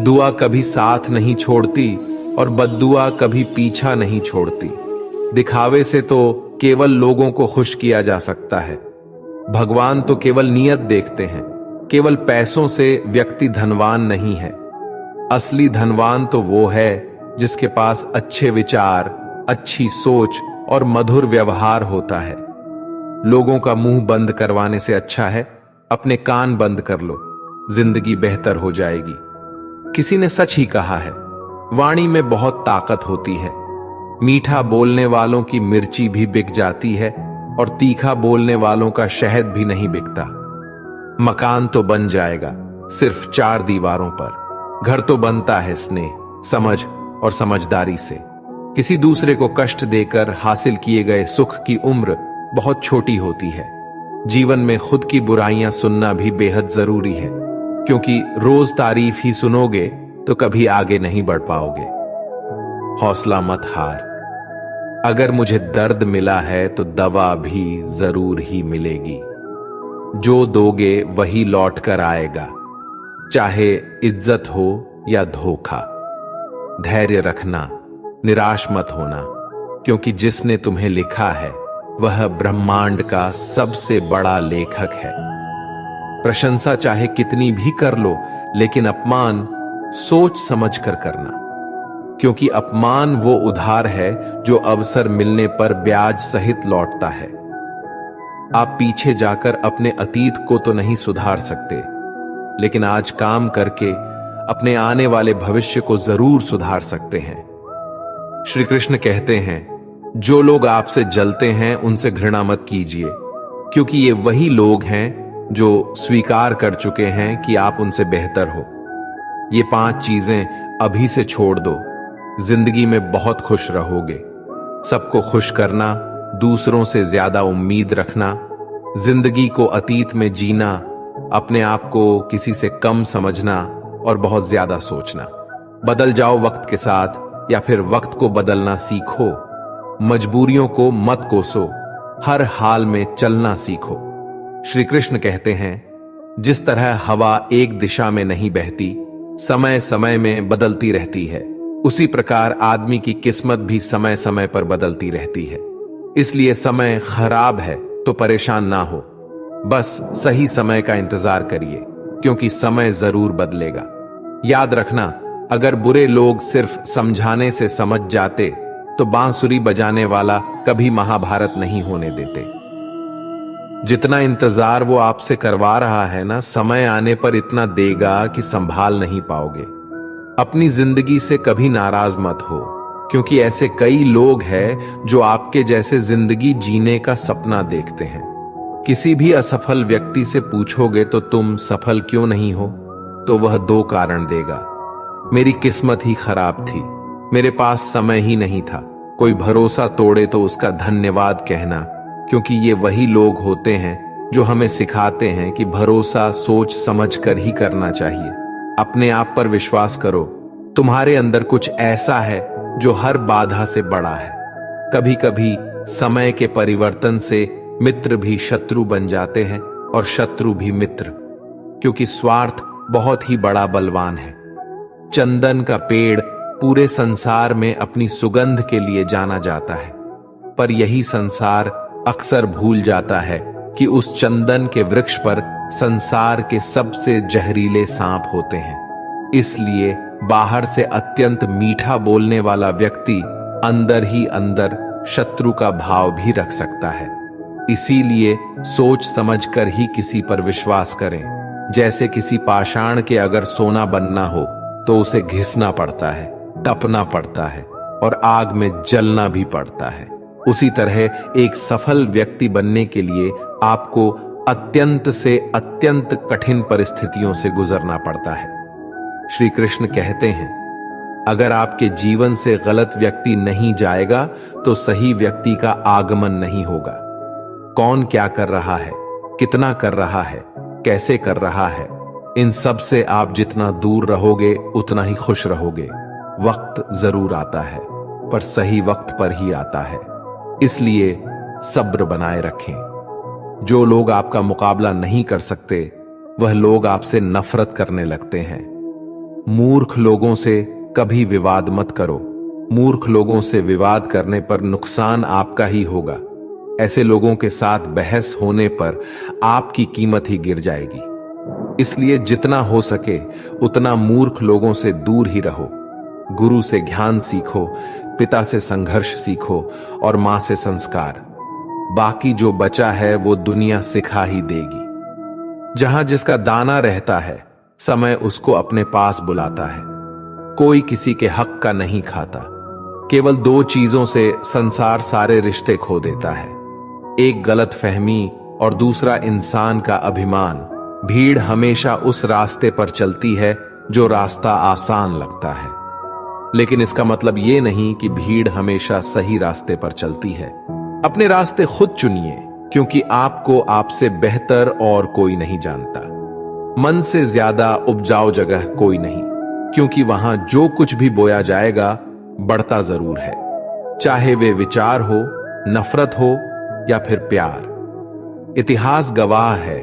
दुआ कभी साथ नहीं छोड़ती और बद्दुआ कभी पीछा नहीं छोड़ती। दिखावे से तो केवल लोगों को खुश किया जा सकता है। भगवान तो केवल नियत देखते हैं। केवल पैसों से व्यक्ति धनवान नहीं है। असली धनवान तो वो है जिसके पास अच्छे विचार, अच्छी सोच और मधुर व्यवहार होता है। लोगों का मुंह बंद करवाने से अच्छा है अपने कान बंद कर लो, जिंदगी बेहतर हो जाएगी। किसी ने सच ही कहा है, वाणी में बहुत ताकत होती है। मीठा बोलने वालों की मिर्ची भी बिक जाती है और तीखा बोलने वालों का शहद भी नहीं बिकता। मकान तो बन जाएगा सिर्फ 4 दीवारों पर। घर तो बनता है स्नेह, समझ और समझदारी से। किसी दूसरे को कष्ट देकर हासिल किए गए सुख की उम्र बहुत छोटी होती है। जीवन में खुद की बुराइयां सुनना भी बेहद जरूरी है, क्योंकि रोज तारीफ ही सुनोगे तो कभी आगे नहीं बढ़ पाओगे। हौसला मत हार। अगर मुझे दर्द मिला है तो दवा भी जरूर ही मिलेगी। जो दोगे वही लौट कर आएगा, चाहे इज्जत हो या धोखा। धैर्य रखना, निराश मत होना, क्योंकि जिसने तुम्हें लिखा है वह ब्रह्मांड का सबसे बड़ा लेखक है। प्रशंसा चाहे कितनी भी कर लो, लेकिन अपमान सोच समझ कर करना, क्योंकि अपमान वो उधार है जो अवसर मिलने पर ब्याज सहित लौटता है। आप पीछे जाकर अपने अतीत को तो नहीं सुधार सकते, लेकिन आज काम करके अपने आने वाले भविष्य को जरूर सुधार सकते हैं। श्री कृष्ण कहते हैं, जो लोग आपसे जलते हैं उनसे घृणा मत कीजिए, क्योंकि ये वही लोग हैं जो स्वीकार कर चुके हैं कि आप उनसे बेहतर हो। ये 5 चीजें अभी से छोड़ दो, जिंदगी में बहुत खुश रहोगे। सबको खुश करना, दूसरों से ज्यादा उम्मीद रखना, जिंदगी को अतीत में जीना, अपने आप को किसी से कम समझना और बहुत ज्यादा सोचना। बदल जाओ वक्त के साथ, या फिर वक्त को बदलना सीखो। मजबूरियों को मत कोसो, हर हाल में चलना सीखो। श्री कृष्ण कहते हैं, जिस तरह हवा एक दिशा में नहीं बहती, समय समय में बदलती रहती है, उसी प्रकार आदमी की किस्मत भी समय समय पर बदलती रहती है। इसलिए समय खराब है तो परेशान ना हो, बस सही समय का इंतजार करिए, क्योंकि समय जरूर बदलेगा। याद रखना, अगर बुरे लोग सिर्फ समझाने से समझ जाते तो बांसुरी बजाने वाला कभी महाभारत नहीं होने देते। जितना इंतजार वो आपसे करवा रहा है ना, समय आने पर इतना देगा कि संभाल नहीं पाओगे। अपनी जिंदगी से कभी नाराज मत हो, क्योंकि ऐसे कई लोग हैं जो आपके जैसे जिंदगी जीने का सपना देखते हैं। किसी भी असफल व्यक्ति से पूछोगे तो तुम सफल क्यों नहीं हो, तो वह 2 कारण देगा। मेरी किस्मत ही खराब थी, मेरे पास समय ही नहीं था। कोई भरोसा तोड़े तो उसका धन्यवाद कहना, क्योंकि ये वही लोग होते हैं जो हमें सिखाते हैं कि भरोसा सोच समझ कर ही करना चाहिए। अपने आप पर विश्वास करो, तुम्हारे अंदर कुछ ऐसा है जो हर बाधा से बड़ा है। कभी कभी समय के परिवर्तन से मित्र भी शत्रु बन जाते हैं और शत्रु भी मित्र, क्योंकि स्वार्थ बहुत ही बड़ा बलवान है। चंदन का पेड़ पूरे संसार में अपनी सुगंध के लिए जाना जाता है, पर यही संसार अक्सर भूल जाता है कि उस चंदन के वृक्ष पर संसार के सबसे जहरीले सांप होते हैं। इसलिए बाहर से अत्यंत मीठा बोलने वाला व्यक्ति अंदर ही अंदर शत्रु का भाव भी रख सकता है। इसीलिए सोच समझकर ही किसी पर विश्वास करें। जैसे किसी पाषाण के अगर सोना बनना हो तो उसे घिसना पड़ता है, तपना पड़ता है और आग में जलना भी पड़ता है। उसी तरह एक सफल व्यक्ति बनने के लिए आपको अत्यंत से अत्यंत कठिन परिस्थितियों से गुजरना पड़ता है। श्री कृष्ण कहते हैं, अगर आपके जीवन से गलत व्यक्ति नहीं जाएगा तो सही व्यक्ति का आगमन नहीं होगा। कौन क्या कर रहा है, कितना कर रहा है, कैसे कर रहा है, इन सब से आप जितना दूर रहोगे उतना ही खुश रहोगे। वक्त जरूर आता है, पर सही वक्त पर ही आता है। इसलिए सब्र बनाए रखें। जो लोग आपका मुकाबला नहीं कर सकते वह लोग आपसे नफरत करने लगते हैं। मूर्ख लोगों से कभी विवाद मत करो। मूर्ख लोगों से विवाद करने पर नुकसान आपका ही होगा। ऐसे लोगों के साथ बहस होने पर आपकी कीमत ही गिर जाएगी। इसलिए जितना हो सके उतना मूर्ख लोगों से दूर ही रहो। गुरु से ज्ञान सीखो, पिता से संघर्ष सीखो और मां से संस्कार। बाकी जो बचा है वो दुनिया सिखा ही देगी। जहां जिसका दाना रहता है, समय उसको अपने पास बुलाता है। कोई किसी के हक का नहीं खाता। केवल दो चीजों से संसार सारे रिश्ते खो देता है, एक गलत फहमी और दूसरा इंसान का अभिमान। भीड़ हमेशा उस रास्ते पर चलती है जो रास्ता आसान लगता है, लेकिन इसका मतलब यह नहीं कि भीड़ हमेशा सही रास्ते पर चलती है। अपने रास्ते खुद चुनिए, क्योंकि आपको आपसे बेहतर और कोई नहीं जानता। मन से ज्यादा उपजाऊ जगह कोई नहीं, क्योंकि वहां जो कुछ भी बोया जाएगा बढ़ता जरूर है, चाहे वे विचार हो, नफरत हो या फिर प्यार। इतिहास गवाह है,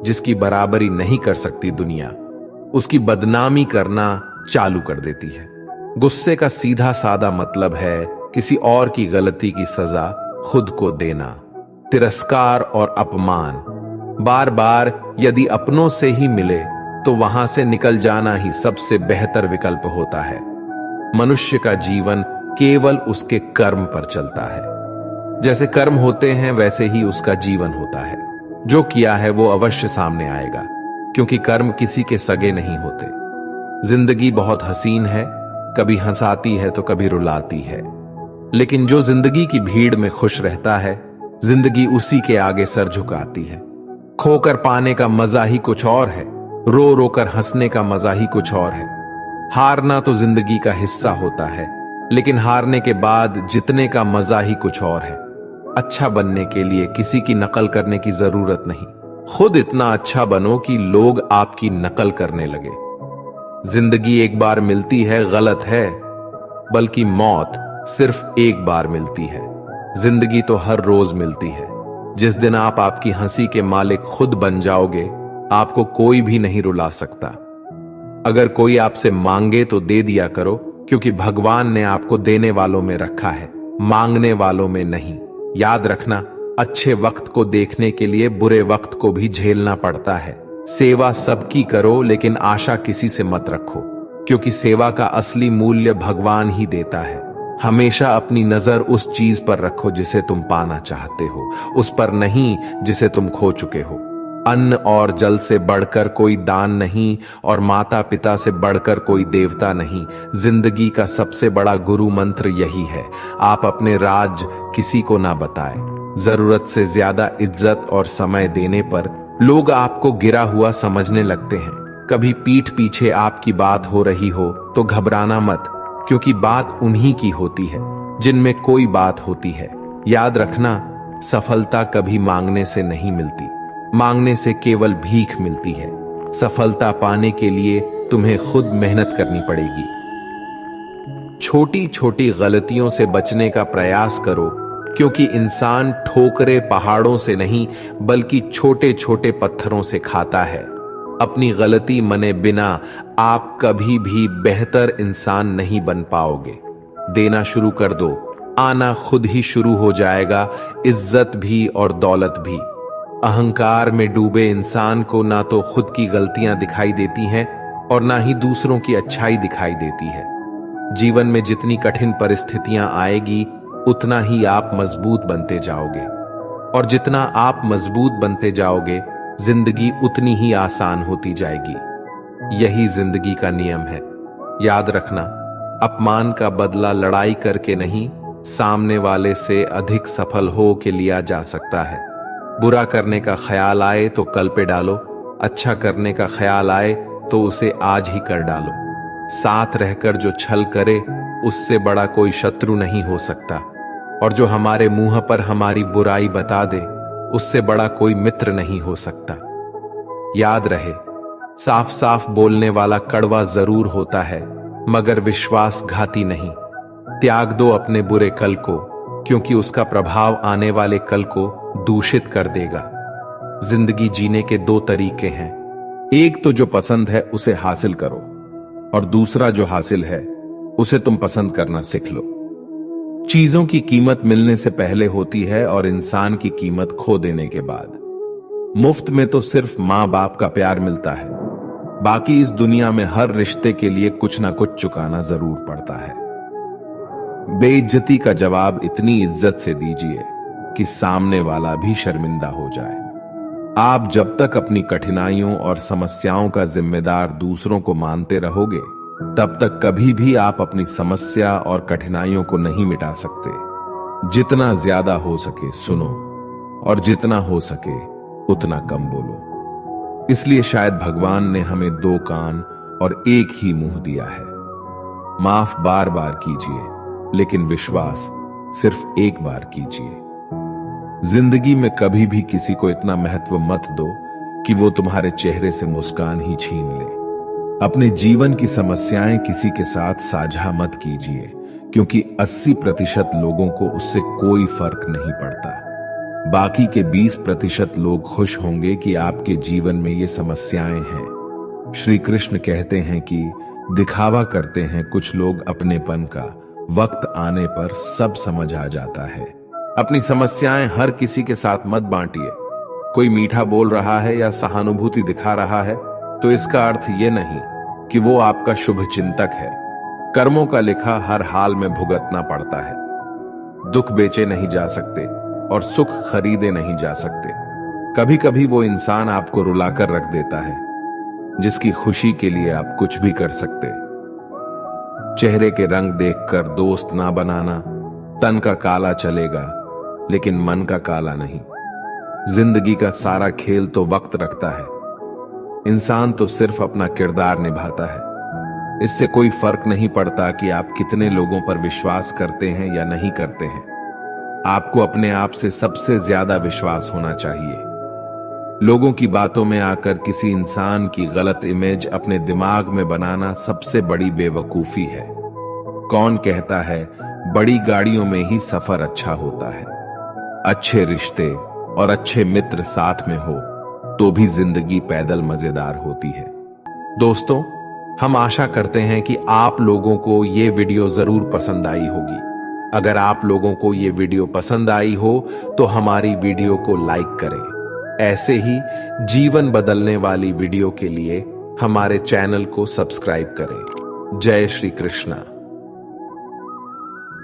जिसकी बराबरी नहीं कर सकती दुनिया, उसकी बदनामी करना चालू कर देती है। गुस्से का सीधा सादा मतलब है किसी और की गलती की सजा खुद को देना। तिरस्कार और अपमान बार बार यदि अपनों से ही मिले तो वहां से निकल जाना ही सबसे बेहतर विकल्प होता है। मनुष्य का जीवन केवल उसके कर्म पर चलता है। जैसे कर्म होते हैं वैसे ही उसका जीवन होता है। जो किया है वो अवश्य सामने आएगा, क्योंकि कर्म किसी के सगे नहीं होते। जिंदगी बहुत हसीन है, कभी हंसाती है तो कभी रुलाती है, लेकिन जो जिंदगी की भीड़ में खुश रहता है, जिंदगी उसी के आगे सर झुकाती है। खोकर पाने का मजा ही कुछ और है, रो रो कर हंसने का मजा ही कुछ और है। हारना तो जिंदगी का हिस्सा होता है, लेकिन हारने के बाद जीतने का मजा ही कुछ और है। अच्छा बनने के लिए किसी की नकल करने की जरूरत नहीं, खुद इतना अच्छा बनो कि लोग आपकी नकल करने लगे। जिंदगी एक बार मिलती है गलत है, बल्कि मौत सिर्फ एक बार मिलती है। जिंदगी तो हर रोज मिलती है। जिस दिन आप आपकी हंसी के मालिक खुद बन जाओगे, आपको कोई भी नहीं रुला सकता। अगर कोई आपसे मांगे तो दे दिया करो, क्योंकि भगवान ने आपको देने वालों में रखा है, मांगने वालों में नहीं। याद रखना, अच्छे वक्त को देखने के लिए बुरे वक्त को भी झेलना पड़ता है। सेवा सबकी करो, लेकिन आशा किसी से मत रखो, क्योंकि सेवा का असली मूल्य भगवान ही देता है। हमेशा अपनी नजर उस चीज पर रखो जिसे तुम पाना चाहते हो, उस पर नहीं जिसे तुम खो चुके हो। अन्न और जल से बढ़कर कोई दान नहीं, और माता पिता से बढ़कर कोई देवता नहीं। जिंदगी का सबसे बड़ा गुरु मंत्र यही है, आप अपने राज किसी को ना बताएं। जरूरत से ज्यादा इज्जत और समय देने पर लोग आपको गिरा हुआ समझने लगते हैं। कभी पीठ पीछे आपकी बात हो रही हो तो घबराना मत, क्योंकि बात उन्हीं की होती है जिनमें कोई बात होती है। याद रखना, सफलता कभी मांगने से नहीं मिलती, मांगने से केवल भीख मिलती है। सफलता पाने के लिए तुम्हें खुद मेहनत करनी पड़ेगी। छोटी छोटी गलतियों से बचने का प्रयास करो, क्योंकि इंसान ठोकरे पहाड़ों से नहीं बल्कि छोटे छोटे पत्थरों से खाता है। अपनी गलती मने बिना आप कभी भी बेहतर इंसान नहीं बन पाओगे। देना शुरू कर दो, आना खुद ही शुरू हो जाएगा, इज्जत भी और दौलत भी। अहंकार में डूबे इंसान को ना तो खुद की गलतियां दिखाई देती हैं और ना ही दूसरों की अच्छाई दिखाई देती है। जीवन में जितनी कठिन परिस्थितियां आएगी, उतना ही आप मजबूत बनते जाओगे, और जितना आप मजबूत बनते जाओगे, जिंदगी उतनी ही आसान होती जाएगी। यही जिंदगी का नियम है। याद रखना, अपमान का बदला लड़ाई करके नहीं, सामने वाले से अधिक सफल हो के लिया जा सकता है। बुरा करने का ख्याल आए तो कल पे डालो, अच्छा करने का ख्याल आए तो उसे आज ही कर डालो। साथ रहकर जो छल करे, उससे बड़ा कोई शत्रु नहीं हो सकता, और जो हमारे मुंह पर हमारी बुराई बता दे, उससे बड़ा कोई मित्र नहीं हो सकता। याद रहे, साफ साफ बोलने वाला कड़वा जरूर होता है, मगर विश्वासघाती नहीं। त्याग दो अपने बुरे कल को, क्योंकि उसका प्रभाव आने वाले कल को दूषित कर देगा। जिंदगी जीने के दो तरीके हैं, एक तो जो पसंद है उसे हासिल करो और दूसरा जो हासिल है उसे तुम पसंद करना सीख लो। चीजों की कीमत मिलने से पहले होती है और इंसान की कीमत खो देने के बाद। मुफ्त में तो सिर्फ मां बाप का प्यार मिलता है, बाकी इस दुनिया में हर रिश्ते के लिए कुछ ना कुछ चुकाना जरूर पड़ता है। बेइज्जती का जवाब इतनी इज्जत से दीजिए कि सामने वाला भी शर्मिंदा हो जाए। आप जब तक अपनी कठिनाइयों और समस्याओं का जिम्मेदार दूसरों को मानते रहोगे, तब तक कभी भी आप अपनी समस्या और कठिनाइयों को नहीं मिटा सकते। जितना ज्यादा हो सके सुनो और जितना हो सके उतना कम बोलो। इसलिए शायद भगवान ने हमें 2 कान और एक ही मुंह दिया है। माफ बार बार कीजिए, लेकिन विश्वास सिर्फ एक बार कीजिए। जिंदगी में कभी भी किसी को इतना महत्व मत दो कि वो तुम्हारे चेहरे से मुस्कान ही छीन ले। अपने जीवन की समस्याएं किसी के साथ साझा मत कीजिए, क्योंकि 80% लोगों को उससे कोई फर्क नहीं पड़ता। बाकी के 20% लोग खुश होंगे कि आपके जीवन में ये समस्याएं हैं। श्री कृष्ण कहते हैं कि दिखावा करते हैं कुछ लोग अपनेपन का, वक्त आने पर सब समझ आ जाता है। अपनी समस्याएं हर किसी के साथ मत बांटिए। कोई मीठा बोल रहा है या सहानुभूति दिखा रहा है तो इसका अर्थ ये नहीं कि वो आपका शुभ चिंतक है। कर्मों का लिखा हर हाल में भुगतना पड़ता है। दुख बेचे नहीं जा सकते और सुख खरीदे नहीं जा सकते। कभी कभी वो इंसान आपको रुलाकर रख देता है जिसकी खुशी के लिए आप कुछ भी कर सकते। चेहरे के रंग देखकर दोस्त ना बनाना। तन का काला चलेगा लेकिन मन का काला नहीं। जिंदगी का सारा खेल तो वक्त रखता है। इंसान तो सिर्फ अपना किरदार निभाता है। इससे कोई फर्क नहीं पड़ता कि आप कितने लोगों पर विश्वास करते हैं या नहीं करते हैं। आपको अपने आप से सबसे ज्यादा विश्वास होना चाहिए। लोगों की बातों में आकर किसी इंसान की गलत इमेज अपने दिमाग में बनाना सबसे बड़ी बेवकूफी है। कौन कहता है बड़ी गाड़ियों में ही सफर अच्छा होता है। अच्छे रिश्ते और अच्छे मित्र साथ में हो तो भी जिंदगी पैदल मजेदार होती है। दोस्तों, हम आशा करते हैं कि आप लोगों को ये वीडियो जरूर पसंद आई होगी। अगर आप लोगों को ये वीडियो पसंद आई हो तो हमारी वीडियो को लाइक करें। ऐसे ही जीवन बदलने वाली वीडियो के लिए हमारे चैनल को सब्सक्राइब करें। जय श्री कृष्णा।